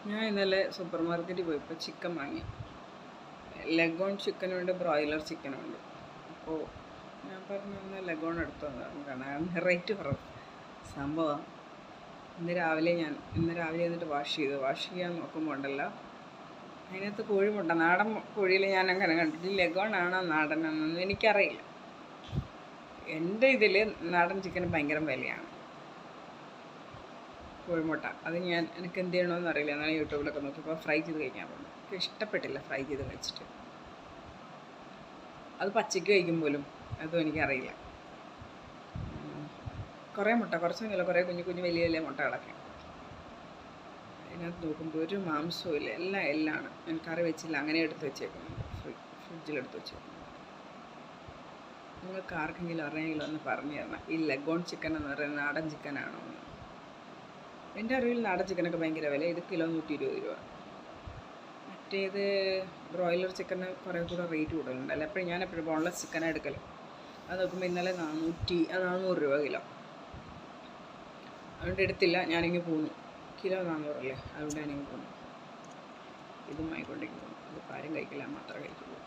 ഞാൻ ഇന്നലെ സൂപ്പർ മാർക്കറ്റിൽ പോയപ്പോൾ ചിക്കൻ വാങ്ങി. ലെഗോൺ ചിക്കനുണ്ട്, ബ്രോയിലർ ചിക്കനുണ്ട്. അപ്പോൾ ഞാൻ പറഞ്ഞു എന്നാൽ ലെഗോൺ എടുത്തു കാരണം റേറ്റ് കുറവ് സംഭവം. ഇന്ന് രാവിലെ എന്നിട്ട് വാഷ് ചെയ്യാൻ നോക്കുമ്പോൾ ഉണ്ടല്ലോ, അതിനകത്ത് കോഴിമുട്ട, നാടൻ കോഴിയിൽ ഞാൻ അങ്ങനെ കണ്ടിട്ട് ലെഗോൺ ആണോ നാടനാണെന്നൊന്നും എനിക്കറിയില്ല. എൻ്റെ ഇതിൽ നാടൻ ചിക്കന് ഭയങ്കര വിലയാണ്. കോഴിമുട്ട അത് എനിക്ക് എന്ത് ചെയ്യണമെന്ന് അറിയില്ല. എന്നാലും യൂട്യൂബിലൊക്കെ നോക്കിയപ്പോൾ ഫ്രൈ ചെയ്ത് കഴിക്കാൻ പറഞ്ഞു. എനിക്ക് ഇഷ്ടപ്പെട്ടില്ല ഫ്രൈ ചെയ്ത് കഴിച്ചിട്ട്. അത് പച്ചയ്ക്ക് കഴിക്കും പോലും അതും എനിക്കറിയില്ല. കുറേ മുട്ട, കുറച്ചൊന്നുമില്ല, കുറേ കുഞ്ഞു കുഞ്ഞു വലിയ വലിയ മുട്ടകളൊക്കെ. അതിനകത്ത് നോക്കുമ്പോൾ ഒരു മാംസവും ഇല്ല, എല്ലാം എല്ലാണ്. ഞാൻ കറി വെച്ചില്ല, അങ്ങനെ എടുത്ത് വെച്ചേക്കുന്നു, ഫ്രിഡ്ജിലെടുത്ത് വെച്ചേക്കുന്നു. നിങ്ങൾക്ക് ആർക്കെങ്കിലും അറിയാമെങ്കിലും ഒന്ന് പറഞ്ഞു തരണം, ഈ ലെഗോൺ ചിക്കൻ എന്ന് പറയുന്നത് നാടൻ ചിക്കനാണോ എന്ന്. എൻ്റെ അറിവിൽ നാടൻ ചിക്കനൊക്കെ ഭയങ്കര വില. ഇത് കിലോ 120 രൂപ. മറ്റേത് ബ്രോയിലർ ചിക്കന് കുറേ കൂടെ റേറ്റ് കൂടുതലുണ്ടല്ലോ. ഞാനെപ്പോഴും ബോൺലെസ് ചിക്കനാണ് എടുക്കൽ. അത് നോക്കുമ്പോൾ ഇന്നലെ 400 രൂപ കിലോ. അതുകൊണ്ട് എടുത്തില്ല, ഞാനിങ്ങ് പോന്നു. കിലോ 400 അല്ലേ, അതുകൊണ്ട് ഞാനിങ്ങ് പോന്നു. ഇതും വാങ്ങിക്കൊണ്ടേക്ക് പോകുന്നു. അതിപ്പോൾ ആരും കഴിക്കില്ല, മാത്രമേ കഴിക്കുള്ളൂ.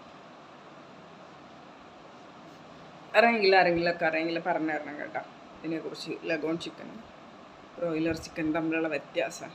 ആരെങ്കിലും പറഞ്ഞു തരണം കേട്ടോ ഇതിനെക്കുറിച്ച്. ലെഗോൺ ചിക്കനും ബ്രോയിലർ ചിക്കൻ തമ്മിലുള്ള വ്യത്യാസം.